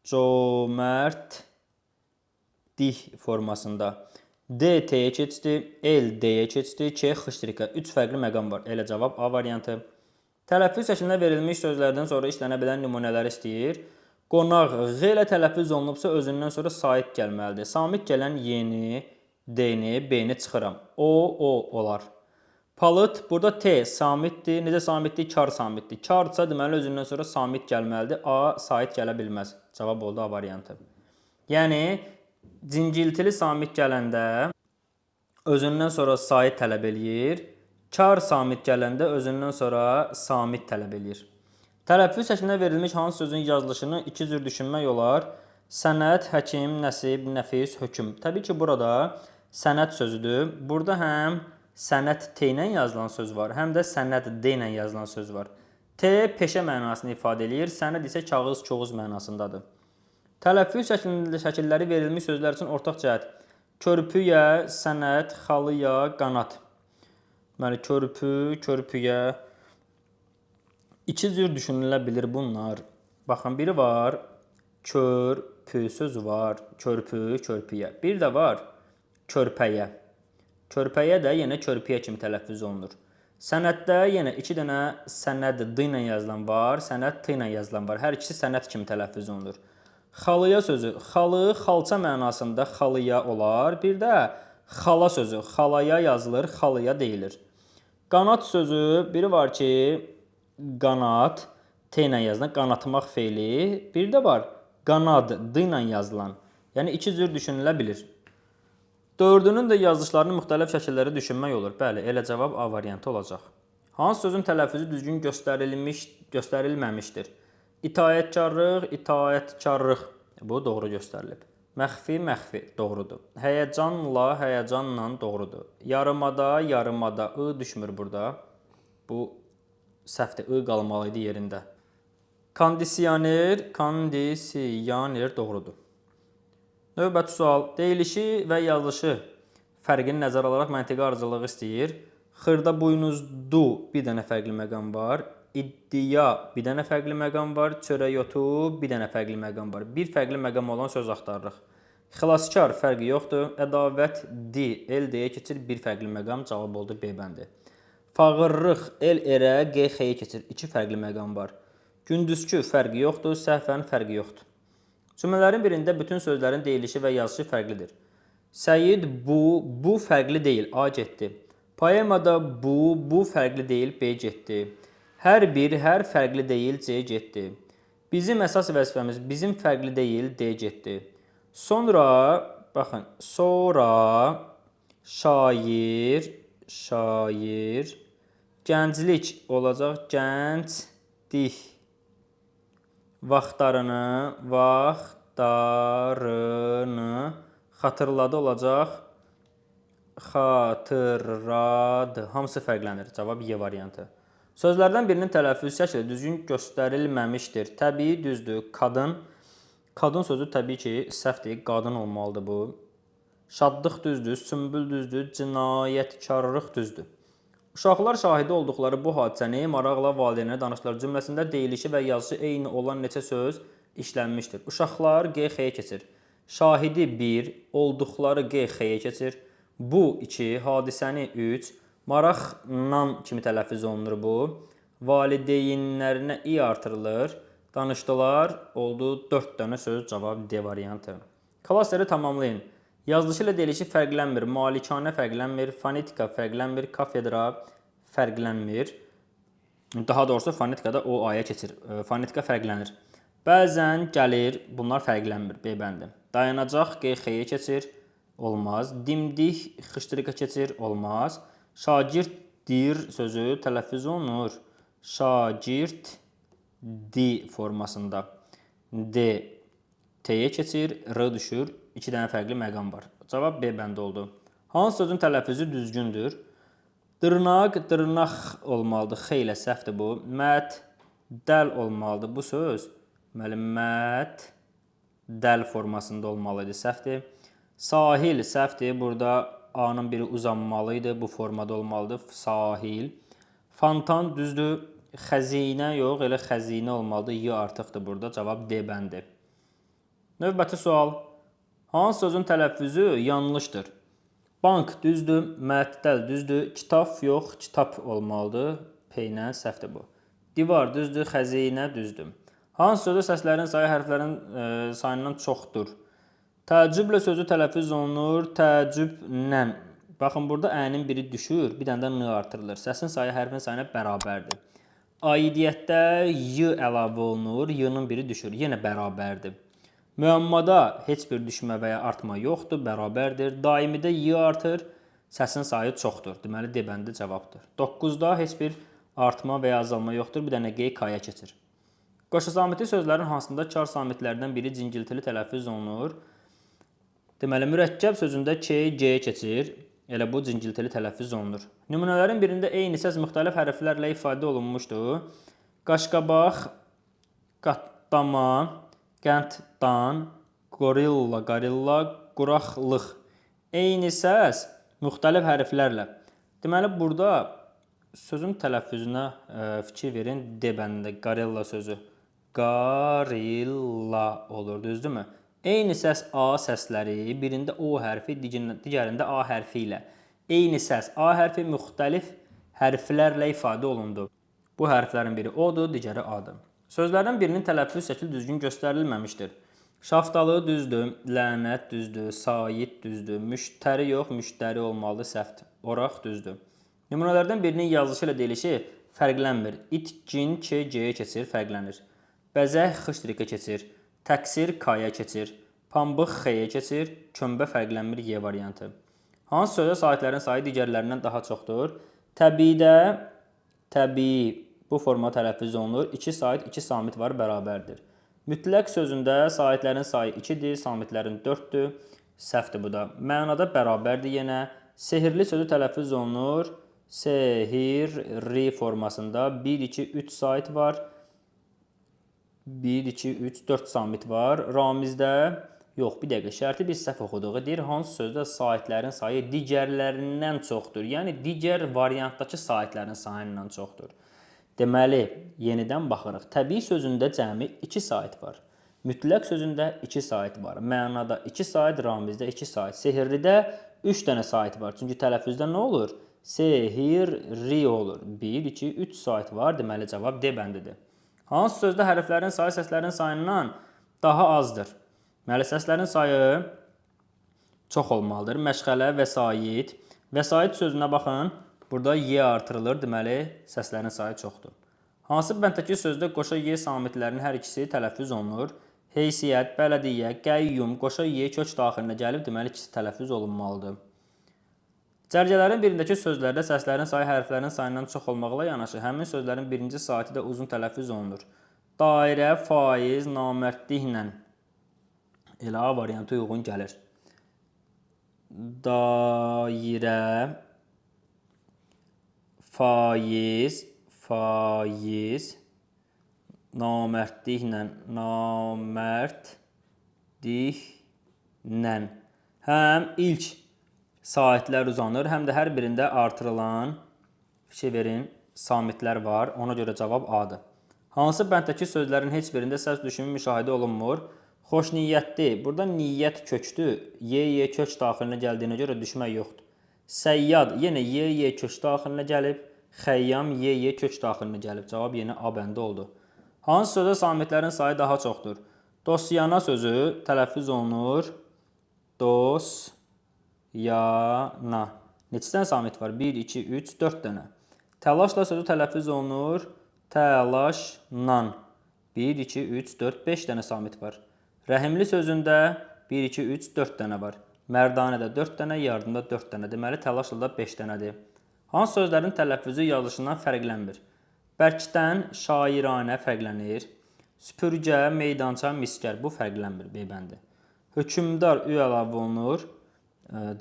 Cömərtlik formasında. D T-yə keçdi. L D-yə keçdi. K xıştrika. 3 fərqli məqam var. Elə cavab A variantı. Tələffüz şəklində verilmiş sözlərdən sonra işlənə bilən nümunələr istəyir. Qonaq G ilə tələffüz olunubsa özündən sonra sait gəlməlidir. Samit gələn Y-ni, D-ni, B-ni çıxıram. O olar. Palıt, burada T samitdir. Necə samitdir? Kar samitdir. Karsa deməli özündən sonra samit gəlməlidir. A sait gələ bilməz. Cavab oldu A variantı. Yəni cingiltili samit gələndə özündən sonra sait tələb eləyir. Kar samit gələndə özündən sonra samit tələb eləyir. Tələffüz şəklində verilmiş hansı sözün yazılışını iki cür düşünmək olar? Sənət, həkim, nəsib, nəfis, hökm. Təbii ki, burada sənət sözüdür. Burada həm sənət T ilə yazılan söz var, həm də sənət D ilə yazılan söz var. T peşə mənasını ifadə eləyir, sənət isə kağız, çoğuz mənasındadır. Tələffüz şəkilləri verilmiş sözlər üçün ortaq cəhət. Körpüyə, sənət, xalıya, qanat. Deməli, körpü, körpüyə. İki cür düşünülə bilir bunlar. Baxın, biri var, körpü sözü var, körpü, körpüyə. Bir də var, körpəyə. Körpəyə də yenə körpüyə kimi tələffüz olunur. Sənətdə yenə iki dənə sənəd D ilə yazılan var, sənəd T ilə yazılan var. Hər ikisi sənət kimi tələffüz olunur. Xalıya sözü, xalı, xalça mənasında xalıya olar. Bir də xala sözü, xalaya yazılır, xalıya deyilir. Qanat sözü, biri var ki, qanat, T ilə yazılan, qanatmaq feili. Bir də var, qanad, D ilə yazılan. Yəni, iki cür düşünülə bilir. Dördünün də yazılışlarını müxtəlif şəkilləri düşünmək olur. Bəli, elə cavab A variantı olacaq. Hansı sözün tələffüzü düzgün göstərilməmişdir? İtaətkarlıq, itaətkarlıq. Bu doğru göstərilib. Məxfi, məxfi. Doğrudur. Həyəcanla, həyəcanla doğrudur. Yarımada, yarımada. I düşmür burada. Bu səhvdir. I qalmalıydı yerində. Kondisioner, kondisiyoner doğrudur. Növbəti sual. Deyilişi və yazılışı fərqini nəzərə alaraq məntiqi ardıcıllığı istəyir. Xırda buynuzlu bir dənə fərqli məqam var. İddia bir dənə fərqli məqam var. Çörəyotu bir dənə fərqli məqam var. Bir fərqli məqam olan söz axtarırıq. Xilaskar fərqi yoxdur. Ədavət D, L D-yə keçir. Bir fərqli məqam cavab oldu B bəndi. Fağırlıq L R-ə, G X-yə keçir. İki fərqli məqam var. Gündüzkü fərqi yoxdur. Səhvən fərqi yoxdur. Cümlələrin birində bütün sözlərin deyilişi və yazışı fərqlidir. Səid bu fərqli deyil. A getdi. Poemada bu fərqli deyil. B getdi. Hər bir, hər fərqli deyil, C getdi. Bizim əsas vəzifəmiz, bizim fərqli deyil, D getdi. Sonra, baxın, sonra, şair, gənclik olacaq, gənclik. Vaxtlarını, xatırladı olacaq, xatırladı. Hamısı fərqlənir. Cavab Y variantı. Sözlərdən birinin tələffüz şəkli düzgün göstərilməmişdir. Təbii düzdür. Qadın. Qadın sözü təbii ki, səhvdir. Qadın olmalıdır bu. Şadlıq düzdür. Sümbül düzdür. Cinayətkarlıq düzdür. Uşaqlar şahidi olduqları bu hadisəni maraqla valideynə danışdılar. Cümləsində deyilişi və yazışı eyni olan neçə söz işlənmişdir. Uşaqlar G X-yə keçir. Şahidi 1, olduqları G X-yə keçir. Bu 2, hadisəni 3, maraqla kimi tələffüz olunur bu. Valideynlərinə I artırılır. Danışdılar, oldu 4 dənə söz, cavab D variantı. Klasteri tamamlayın. Yazılışı ilə deyilişi fərqlənmir. Malikanə fərqlənmir. Fonetika fərqlənmir. Kafedra fərqlənmir. Daha doğrusu fonetikada o aya keçir. Fonetika fərqlənir. Bəzən gəlir, bunlar fərqlənmir. B bəndi. Dayanacaq G X-yə keçir. Olmaz. Dimdik xıştırika keçir. Olmaz. Şagirddir sözü tələffüz olunur. Şagird D formasında. D T-yə keçir. R düşür. 2 dənə fərqli məqam var. Cavab B bəndi oldu. Hansı sözün tələffüzü düzgündür? Dırnaq, dırnaq olmalıdır. Xeylə səhvdir bu. Mətdəl olmalıdır. Bu söz deməli mətdəl formasında olmalı idi. Səhvdir. Sahil səhvdir. Burada A-nın biri uzanmalıydı. Bu formada olmalıdır. Sahil. Fontan düzdür. Xəzinə yox, elə xəzinə olmalıdır. Y artıqdır burada. Cavab D bəndi. Növbəti sual. Hansı sözün tələffüzü yanlışdır? Bank düzdür, mətdəl düzdür, kitab yox, kitab olmalıdır. P ilə səhvdir bu. Divar düzdür, xəzinə düzdür. Hansı sözü səslərin sayı hərflərin sayından çoxdur? Təəccüblə sözü tələffüz olunur, təəccüblə. Baxın, burada ə-nin biri düşür, bir dənə də n artırılır. Səsin sayı hərfin sayına bərabərdir. Aidiyyətdə y əlavə olunur, y-nın biri düşür, yenə bərabərdir. Müəmmada heç bir düşmə və ya artma yoxdur, bərabərdir. Daimidə y artır, səsin sayı çoxdur. Deməli, D bəndi cavabdır. 9-da heç bir artma və ya azalma yoxdur, bir dənə qeyd kaya keçir. Qoşa samitli sözlərin hansında kar samitlərdən biri cingiltili tələffüz olunur? Deməli, mürəkkəb sözündə K, G keçir. Elə bu cingiltili tələffüz olunur. Nümunələrin birində eyni səs müxtəlif hərflərlə ifadə olunmuşdur. Qaşqabaq, qatlama, qənddan, qorilla, qarilla, quraqlıq. Eyni səs müxtəlif hərflərlə. Deməli, burada sözün tələffüzünə fikir verin. D bəndində qarilla sözü. Qarilla olur, düzdürmü? Eyni səs A səsləri, birində O hərfi, digərində A hərfi ilə. Eyni səs A hərfi müxtəlif hərflərlə ifadə olundu. Bu hərflərin biri O'dur, digəri A-dır. Sözlərdən birinin tələffüz şəkli düzgün göstərilməmişdir. Şaftalı düzdür, lənət düzdür, sayid düzdür, müştəri yox, müştəri olmalı, səhvdir. Oraq düzdür. Nümunələrdən birinin yazılışı ilə deyilişi fərqlənmir. İt, cin, K, G-yə keçir, fərqlənir. Bəzək xıştrikə keçir, təqsir K-ya keçir, pambıq X-yə keçir, kömbə fərqlənmir Y variantı. Hansı sözdə saitlərin sayı digərlərindən daha çoxdur? Təbiidə, təbii bu forma tələffüz olunur. 2 sait, 2 samit var, bərabərdir. Mütləq sözündə saitlərin sayı 2-dir, samitlərin 4-dür. Səhvdir bu da. Mənada bərabərdir yenə. Sehirli sözü tələffüz olunur. Sehirri formasında 1, 2, 3 sait var. 1, 2, 3, 4 samit var. Ramizdə yox, bir dəqiqə, şərti biz səhv oxuduğu deyir. Hansı sözdə saitlərin sayı digərlərindən çoxdur. Yəni, digər variantdakı saitlərin sayından çoxdur. Deməli, yenidən baxırıq. Təbii sözündə cəmi 2 sait var. Mütləq sözündə 2 sait var. Mənada 2 sait, ramizdə 2 sait. Sehirlidə 3 dənə sait var. Çünki tələffüzdə nə olur? Sehirri olur. 1, 2, 3 sait var. Deməli, cavab D bəndidir. Hansı sözdə hərflərin sayı səslərin sayından daha azdır? Deməli, səslərin sayı çox olmalıdır. Məşğələ, vəsait. Vəsait sözünə baxın. Burada Y artırılır. Deməli, səslərin sayı çoxdur. Hansı bənddəki sözdə qoşa Y samitlərinin hər ikisi tələffüz olunur? Heysiyyət, bələdiyyə, qəyyum, qoşa Y kök daxilinə gəlib. Deməli, ikisi tələffüz olunmalıdır. Cərgələrin birindəki sözlərdə səslərin sayı hərflərin sayından çox olmaqla yanaşı, həmin sözlərin birinci saiti də uzun tələffüz olunur. Dairə, faiz, namərdliklə elə A variantı uyğun gəlir. Dairə, faiz, namərdliklə, həm ilk saitlər uzanır, həm də hər birində artırılan samitlər var. Ona görə cavab A-dır. Hansı bənddəki sözlərin heç birində səs düşümü müşahidə olunmur? Xoş niyyətli. Burada niyyət kökdür. Y kök daxilinə gəldiyinə görə düşmək yoxdur. Səyyad. Yenə Y kök daxilinə gəlib. Xəyyam Y kök daxilinə gəlib. Cavab yenə A bəndi oldu. Hansı sözdə samitlərin sayı daha çoxdur? Dosyana sözü tələffüz olunur. Dosyana. Neçə dənə samit var? 1, 2, 3, 4 dənə. Təlaşla sözü tələffüz olunur. Təlaşla. 1, 2, 3, 4, 5 dənə samit var. Rəhimli sözündə 1, 2, 3, 4 dənə var. Mərdanədə 4 dənə, yardımda 4 dənə. Deməli, təlaşla da 5 dənədir. Hansı sözlərin tələffüzü yazılışından fərqlənmir? Bərkdən, şairanə fərqlənir. Süpürgə, meydança, miskər. Bu fərqlənmir, B bəndi. Hökümdar ü əlavə olunur.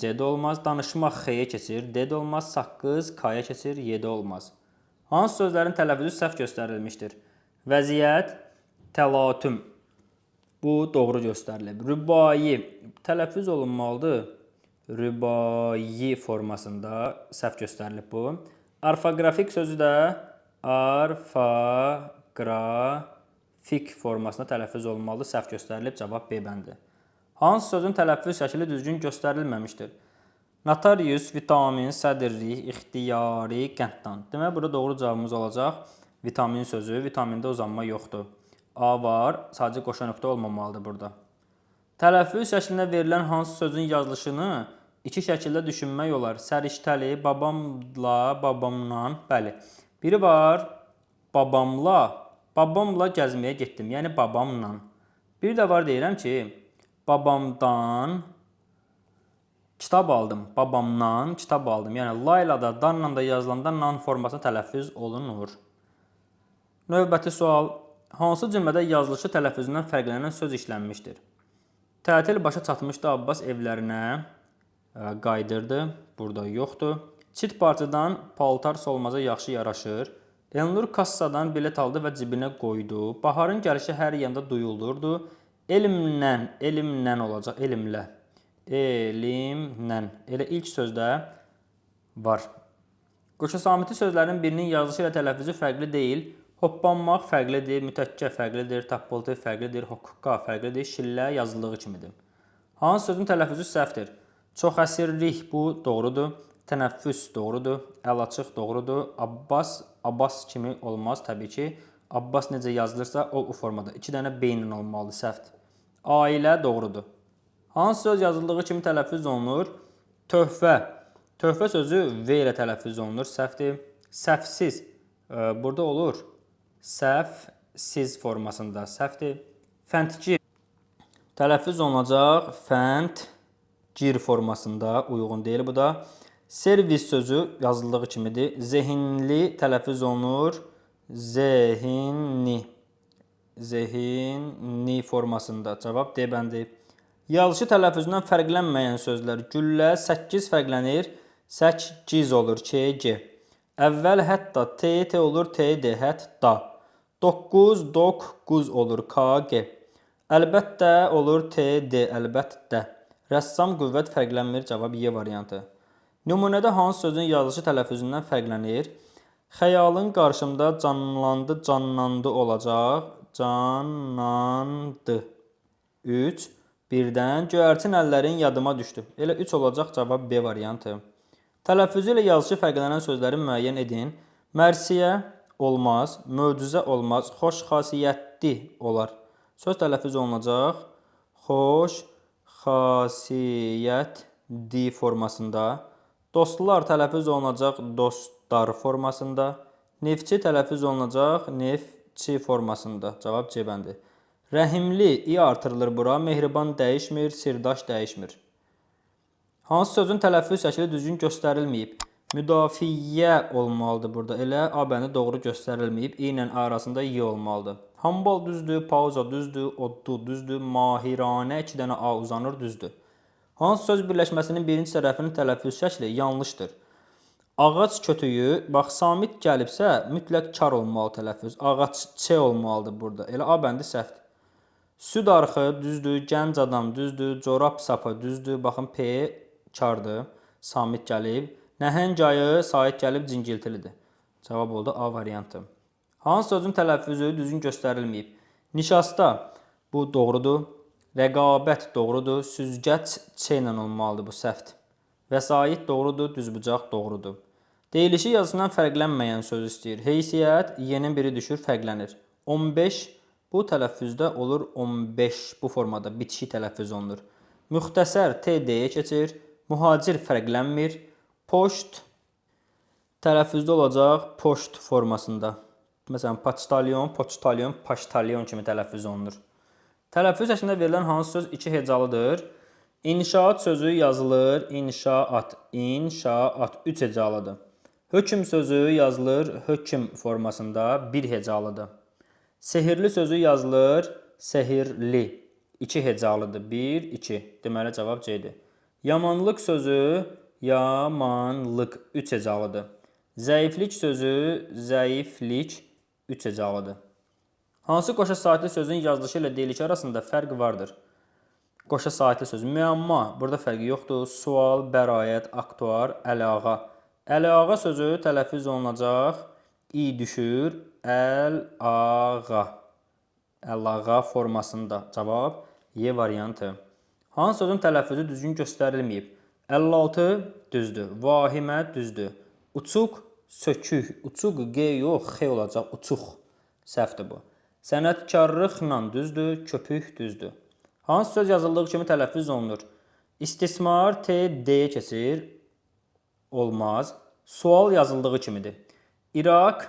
C-də olmaz. Danışmaq x-yə keçir. D-də olmaz. Saqqız k-ya keçir. Y-də olmaz. Hansı sözlərin tələffüzü səhv göstərilmişdir? Vəziyyət, təlatüm. Bu doğru göstərilib. Rübai tələffüz olunmalıdır. Rübai formasında səhv göstərilib bu. Orfoqrafik sözü də orfoqrafik formasında tələffüz olunmalıdır. Səhv göstərilib. Cavab B bəndi. Hansı sözün tələffüz şəkli düzgün göstərilməmişdir? Notarius, vitamin, sədrlik, ixtiyari, qənddan. Demək, burada doğru cavabımız olacaq. Vitamin sözü. Vitamində uzanma yoxdur. A var. Sadəcə qoşa nöqtə olmamalıdır burada. Tələffüz şəklində verilən hansı sözün yazılışını iki şəkildə düşünmək olar. Səriştəli, babamla, babamla. Bəli. Biri var. Babamla. Babamla gəzməyə getdim. Yəni babamla. Bir də var deyirəm ki, babamdan kitab aldım. Babamdan kitab aldım. Yəni la ilə də, danla da yazılanda nan formasına tələffüz olunur. Növbəti sual. Hansı cümlədə yazılışı tələffüzündən fərqlənən söz işlənmişdir? Tətil başa çatmışdı, Abbas evlərinə qaydırdı. Burada yoxdur. Çit parçadan paltar solmaza yaxşı yaraşır. Elnur kassadan bilet aldı və cibinə qoydu. Baharın gəlişi hər yanda duyulurdu. Elmlə olacaq, elmlə. Elimlə. Elə ilk sözdə var. Qoşa samiti sözlərin birinin yazılışı ilə tələffüzü fərqli deyil. Hoppanmaq fərqlidir, mütəkkə fərqlidir, tappıltı fərqlidir, hokka fərqlidir, şillə yazıldığı kimidir. Hansı sözün tələffüzü səhvdir? Çox əsirlik bu doğrudur. Tənəffüs doğrudur. Əlaçıq doğrudur. Abbas kimi olmaz təbii ki. Abbas necə yazılırsa o formada. 2 dənə beynlə olmalıdır, səhvdir. Ailə doğrudur. Hansı söz yazıldığı kimi tələffüz olunur? Töhfə. Töhfə sözü V ilə tələffüz olunur, səhvdir. Səhvsiz. Burada olur. Səhvsiz formasında, səhvdir. Fəndgir. Tələffüz olunacaq. Fəndgir formasında uyğun deyil bu da. Servis sözü yazıldığı kimidir. Zehinli tələffüz olunur. Zehinni. Zehinni formasında. Cavab D bəndi. Yazışı tələffüzündən fərqlənməyən sözlər. Güllə 8 fərqlənir. 8 olur. K-G. Əvvəl hətta T olur. T-D. Hətta. 9 olur. K-G. Əlbəttə olur. T-D. Əlbəttə. Rəssam qüvvət fərqlənmir. Cavab Y variantı. Nümunədə hansı sözün yazılışı tələffüzündən fərqlənir? Xəyalın qarşımda canlandı olacaq. Canlandı. 3. Birdən göyərçin əllərin yadıma düşdü. Elə 3 olacaq, cavab B variantı. Tələffüzü ilə yazışı fərqlənən sözləri müəyyən edin. Mərsiyə olmaz, möcüzə olmaz, xoş xasiyyətli olar. Söz tələffüz olunacaq. Xoş xasiyyətli formasında. Dostlar tələffüz olunacaq dostlar formasında. Neftçi tələffüz olunacaq neftçi formasında. Cavab C bəndi. Rəhimli i artırılır bura. Mehriban dəyişmir, sirdaş dəyişmir. Hansı sözün tələffüz şəkli düzgün göstərilməyib? Müdafiə olmalıdır burada. Elə A bəndi doğru göstərilməyib. I ilə arasında Y olmalıdır. Hambal düzdür, pauza düzdür, oddu düzdür, mahiranə 2 dənə A uzanır düzdür. Hansı söz birləşməsinin birinci tərəfinin tələffüz şəkli yanlışdır? Ağac kötüyü, bax samit gəlibsə mütləq kar olmalı tələffüz. Ağac Ç olmalıdır burada. Elə A bəndi səhvdir. Süd arxı düzdür, gənc adam düzdür, corab sapı düzdür. Baxın P kardır, samit gəlib. Nəhəng ayı sait gəlib cingiltilidir. Cavab oldu A variantı. Hansı sözün tələffüzü düzgün göstərilməyib? Nişasta bu doğrudur. Rəqabət doğrudur. Süzgəc Ç ilə olmalıdır, bu səhvdir. Vəsait doğrudur, düzbucaq doğrudur. Deyilişi yazısından fərqlənməyən söz istəyir. Heysiyyət, Y-nin biri düşür, fərqlənir. 15 bu tələffüzdə olur 15 bu formada bitişik tələffüz olunur. Müxtəsər T-D-yə keçir. Mühacir fərqlənmir. Poçt tələffüzdə olacaq poçt formasında. Məsələn, poçtalyon, poçtalyon, paştalyon kimi tələffüz olunur. Tələffüz şəklində verilən hansı söz 2 hecalıdır? İnşaat sözü yazılır. İnşaat. İnşaat 3 hecalıdır. Hökm sözü yazılır. Hökm formasında 1 hecalıdır. Sehirli sözü yazılır. Sehirli. 2 hecalıdır. 1, 2. Deməli cavab C-dir. Yamanlıq sözü yamanlıq 3 hecalıdır. Zəiflik sözü zəiflik 3 hecalıdır. Hansı qoşa saitli sözün yazılışı ilə deyilişi arasında fərq vardır? Qoşa saitli söz. Müəmma. Burada fərqi yoxdur. Sual, bəraət, aktuar, əlağa. Əlağa sözü tələffüz olunacaq. İ düşür. Əl-ağa. Əlağa formasında. Cavab Y variantı. Hansı sözün tələffüzü düzgün göstərilməyib? 56 düzdür. Vahimə düzdür. Uçuq, sökük. Uçuq G yox, X olacaq. Uçuq. Səhvdir bu. Sənətkarlıqla düzdür. Köpük düzdür. Hansı söz yazıldığı kimi tələffüz olunur? İstismar T, D-yə keçir. Olmaz. Sual yazıldığı kimidir. İraq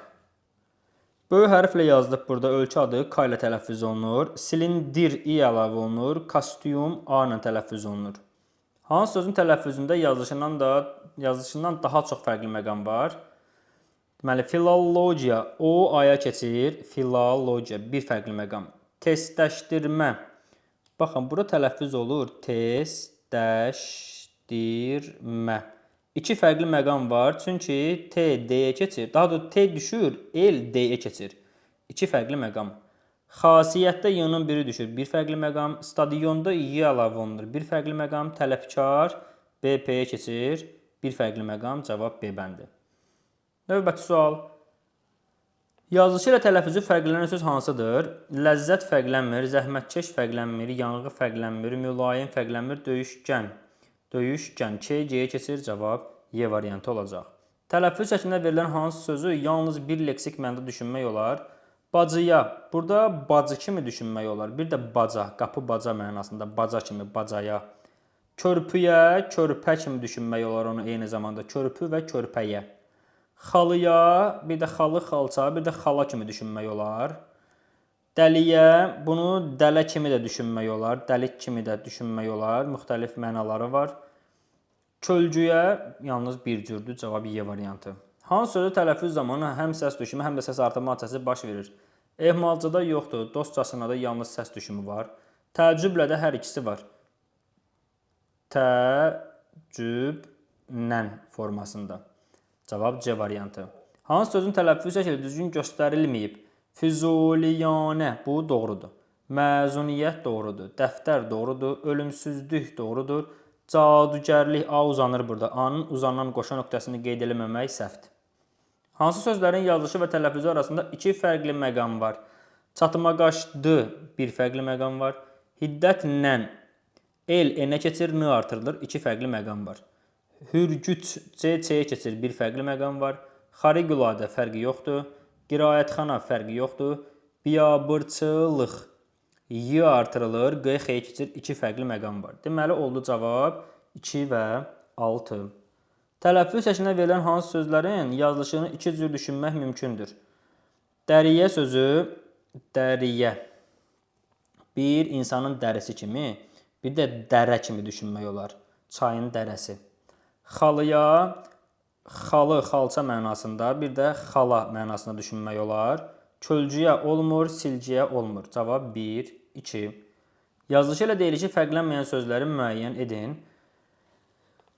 böyük hərflə yazılıb burada. Ölkə adı K ilə tələffüz olunur. Silindir I əlavə olunur. Kostyum A ilə tələffüz olunur. Hansı sözün tələffüzündə yazılışından daha çox fərqli məqam var? Deməli, filologiya O A-ya keçir. Filologiya bir fərqli məqam. Testləşdirmə. Baxın, burada tələffüz olur. Testləşdirmə. İki fərqli məqam var. Çünki T D-yə keçir. Daha doğrusu T düşür, L D-yə keçir. İki fərqli məqam. Xasiyyətdə Y-nın biri düşür. Bir fərqli məqam. Stadionda Y əlavə olunur. Bir fərqli məqam. Tələbkar B P-yə keçir. Bir fərqli məqam. Cavab B bəndi. Növbəti sual. Yazılışı ilə tələffüzü fərqlənən söz hansıdır? Ləzzət fərqlənmir, zəhmətkeş fərqlənmir, yanğı fərqlənmir, mülayim fərqlənmir, döyüşkən. Döyüşkən. K, G-yə keçir. Cavab Y variantı olacaq. Tələffüz şəklində verilən hansı sözü yalnız bir leksik mənada düşünmək olar? Bacıya. Burada bacı kimi düşünmək olar. Bir də baca, qapı baca mənasında. Baca kimi, bacaya. Körpüyə, körpə kimi düşünmək olar onu eyni zamanda. Körpü və körpəyə. Xalıya, bir də xalı, xalça, bir də xala kimi düşünmək olar. Dəliyə, bunu dələ kimi də düşünmək olar. Dəlik kimi də düşünmək olar. Müxtəlif mənaları var. Kölcüyə yalnız bir cürdür. Cavab Y variantı. Hansı sözü tələffüz zamanı həm səs düşümü, həm də səs artırma hadisəsi baş verir? Ehmalcıda yoxdur. Dostcasına da yalnız səs düşümü var. Təəccüblə də hər ikisi var. Təəccüblə formasında. Cavab C variantı. Hansı sözün tələffüz şəkli düzgün göstərilməyib? Füzuliyanə, bu doğrudur. Məzuniyyət doğrudur. Dəftər doğrudur. Ölümsüzlük doğrudur. Cadugərlik A uzanır burada. A-nın uzanan qoşa nöqtəsini qeyd eləməmək səhvdir. Hansı sözlərin yazılışı və tələffüzü arasında iki fərqli məqam var? Çatmaqaşdı bir fərqli məqam var. Hiddətlə L N-ə keçir, N artırılır. İki fərqli məqam var. Hürgüc C, C-yə keçir. Bir fərqli məqam var. Xariqüladə fərqi yoxdur. Qiraətxana fərqi yoxdur. Biabırçılıq Y artırılır. Q, X-yə keçir. İki fərqli məqam var. Deməli, oldu cavab 2 və 6. Tələffüz şəklində verilən hansı sözlərin yazılışını iki cür düşünmək mümkündür? Dəriyə sözü, dəriyə. Bir insanın dərisi kimi, bir də dərə kimi düşünmək olar. Çayın dərəsi. Xalıya, xalı, xalça mənasında, bir də xala mənasında düşünmək olar. Kölcüyə olmur, silgiyə olmur. Cavab 1, 2. Yazılışı ilə deyilişi fərqlənməyən sözləri müəyyən edin.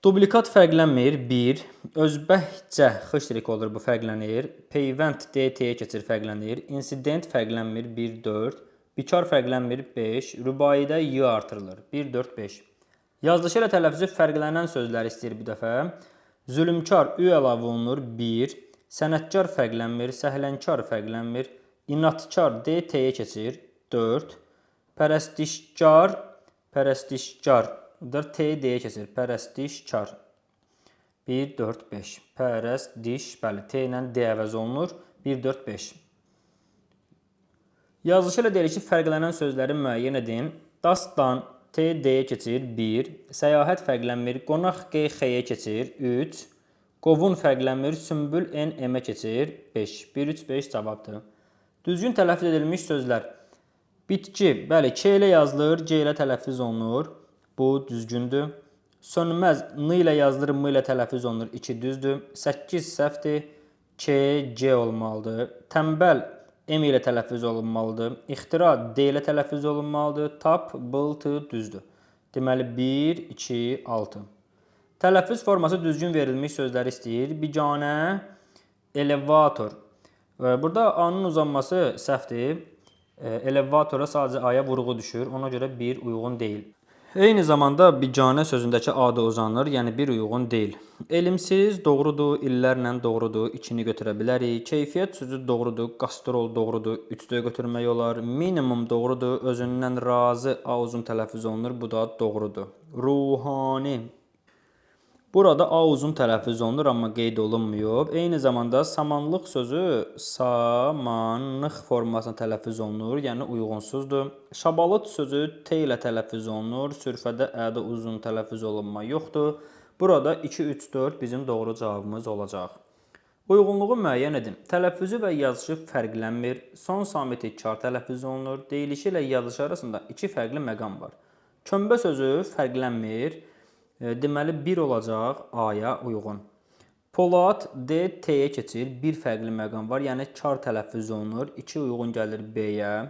Dublikat fərqlənmir, 1. Özbəkcə x olur, bu fərqlənir. Peyvənd D, T-yə keçir, fərqlənir. İnsident fərqlənmir, 1, 4. Bikar fərqlənmir, 5. Rübaidə Y artırılır, 1, 4, 5. Yazılışı ilə tələffüzü fərqlənən sözləri istəyir bir dəfə. Zülmkar Ü əlavə olunur, 1. Sənətkar fərqlənmir, səhlənkar fərqlənmir. İnatkar D, T-yə keçir, 4. Pərəstişkar, pərəstişkardır, T, D-yə keçir, pərəstişkar. 1, 4, 5. Pərəstiş, bəli, T ilə D əvəz olunur, 1, 4, 5. Yazılışı ilə deyilişi fərqlənən sözləri müəyyən edin. Dastan T, D-yə keçir, 1. Səyahət fərqlənmir, qonaq G, X-yə keçir, 3. Qovun fərqlənmir, sümbül N, M-ə keçir, 5. 1, 3, 5 cavabdır. Düzgün tələffüz edilmiş sözlər. Bitki, bəli, K ilə yazılır, C ilə tələffüz olunur. Bu düzgündür. Sönməz, N ilə yazılır, M ilə tələffüz olunur, 2 düzdür. 8 səhvdir, K, C olmalıdır. Tənbəl, M ilə tələffüz olunmalıdır. İxtira D ilə tələffüz olunmalıdır. Tap, bıltı düzdür. Deməli 1, 2, 6. Tələffüz forması düzgün verilmiş sözləri istəyir. Biganə, elevator. Burada A-nın uzanması səhvdir. Elevatora sadəcə A-ya vurğu düşür. Ona görə 1 uyğun deyil. Eyni zamanda biganə sözündəki A da uzanır, yəni 1 uyğun deyil. Elmsiz doğrudur, illərlə doğrudur, 2-ni götürə bilərik. Keyfiyyət sözü doğrudur, qastrol doğrudur, 3-də götürmək olar. Minimum doğrudur, özündən razı A uzun tələffüz olunur, bu da doğrudur. Ruhani. Burada A uzun tələffüz olunur, amma qeyd olunmuyor. Eyni zamanda samanlıq sözü samanlıq formasına tələffüz olunur, yəni uyğunsuzdur. Şabalıt sözü T ilə tələffüz olunur, sürfədə Ə-də uzun tələffüz olunma yoxdur. Burada 2, 3, 4 bizim doğru cavabımız olacaq. Uyğunluğu müəyyən edin. Tələffüzü və yazışı fərqlənmir. Son samiti kar tələffüz olunur. Deyilişi ilə yazışı arasında 2 fərqli məqam var. Kömbə sözü fərqlənmir. Deməli 1 olacaq A-ya uyğun. Polad D, T-yə keçir. 1 fərqli məqam var, yəni kar tələffüz olunur. 2 uyğun gəlir B-yə.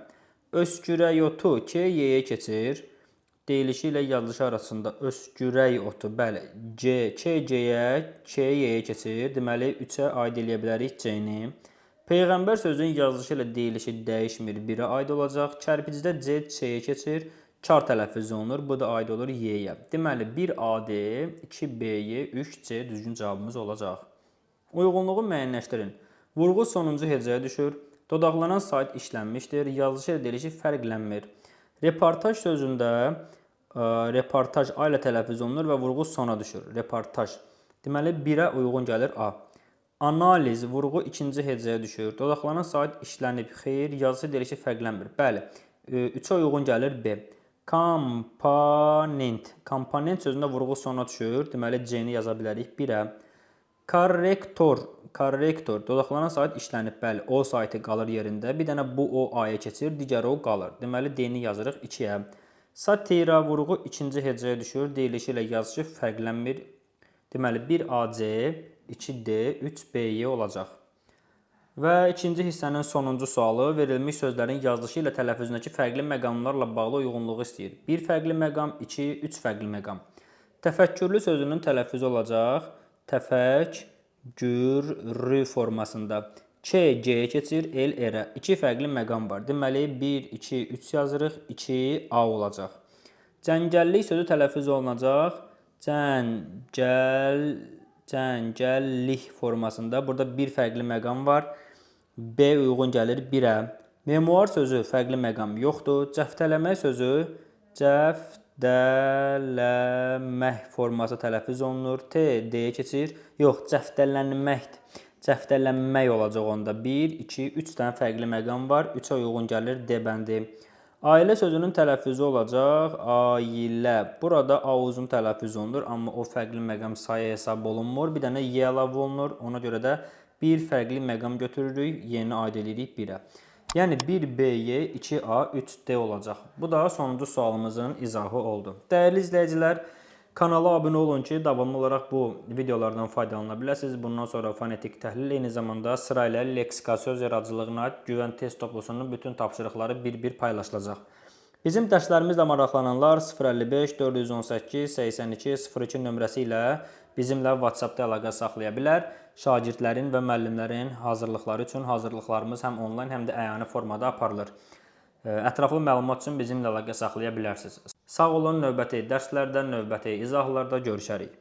Öskürək otu K, Y-yə keçir. Deyilişi ilə yazılışı arasında öskürək otu, bəli, C, K, C-yə, K, Y-yə keçir. Deməli 3-ə aid eləyə bilərik C-ni. Peyğəmbər sözünün yazılışı ilə deyilişi dəyişmir, 1-ə aid olacaq. Kərpicdə C, C-yə keçir. Kar tələffüz olunur. Bu da aid olur Y-yə. Deməli 1AD, 2BY, 3C düzgün cavabımız olacaq. Uyğunluğu müəyyənləşdirin. Vurğu sonuncu hecəyə düşür. Dodaqlanan sait işlənmişdir. Yazışı ilə deyilişi fərqlənmir. Reportaj sözündə reportaj A ilə tələffüz olunur və vurğu sona düşür. Reportaj. Deməli 1-ə uyğun gəlir A. Analiz, vurğu ikinci hecəyə düşür. Dodaqlanan sait işlənib. Xeyr, yazışı ilə deyilişi fərqlənmir. Bəli, 3-ə uyğun gəlir B. Komponent. Komponent sözündə vurğu sona düşür. Deməli C-ni yaza bilərik 1-ə. Korrektor. Korrektor. Dodaqlanan sait işlənib. Bəli, O saiti qalır yerində. Bir dənə bu O A-ya keçir, digər O qalır. Deməli D-ni yazırıq 2-yə. Satira, vurğu ikinci hecəyə düşür. Deyilişi ilə yazışı fərqlənmir. Deməli 1AC, 2D, 3BY olacaq. Və ikinci hissənin sonuncu sualı verilmiş sözlərin yazılışı ilə tələffüzündəki fərqli məqamlarla bağlı uyğunluğu istəyir. 1 fərqli məqam, 2, 3 fərqli məqam. Təfəkkürlü sözünün tələffüzü olacaq. Təfəkkürlü formasında. K, G-yə keçir, L, R-ə. 2 fərqli məqam var. Deməli 1, 2, 3 yazırıq, 2 A olacaq. Cəngəllik sözü tələffüz olunacaq. Cəngəllik formasında. Burada 1 fərqli məqam var. B uyğun gəlir 1-ə. Memuar sözü fərqli məqam yoxdur. Cəftələmək sözü cəftələmək forması tələffüz olunur. T, D-yə keçir. Yox, cəftələnməkdir. Cəftələnmək olacaq onda. 1, 2, 3 dənə fərqli məqam var. 3-ə uyğun gəlir D bəndi. Ailə sözünün tələffüzü olacaq. Ailə. Burada A uzun tələffüz olunur, amma o fərqli məqam sayı hesab olunmur. Bir dənə Y əlavə olunur. Ona görə də bir fərqli məqam götürürük, Y-ni aid edirik 1-ə. Yəni 1BY, 2A, 3D olacaq. Bu da sonuncu sualımızın izahı oldu. Dəyərli izləyicilər, kanala abunə olun ki, davamlı olaraq bu videolardan faydalana biləsiniz. Bundan sonra fonetik təhlil, eyni zamanda sırayla leksikasiya yaradıcılığına güvən test toplusunun bütün tapşırıqları bir-bir paylaşılacaq. Bizim dərslərimizlə maraqlananlar 055 418 82 02 nömrəsi ilə bizimlə WhatsApp-da əlaqə saxlaya bilər. Şagirdlərin və müəllimlərin hazırlıqları üçün hazırlıqlarımız həm onlayn, həm də əyani formada aparılır. Ətraflı məlumat üçün bizimlə əlaqə saxlaya bilərsiniz. Sağ olun, növbəti dərslərdə, növbəti izahlarda görüşərik.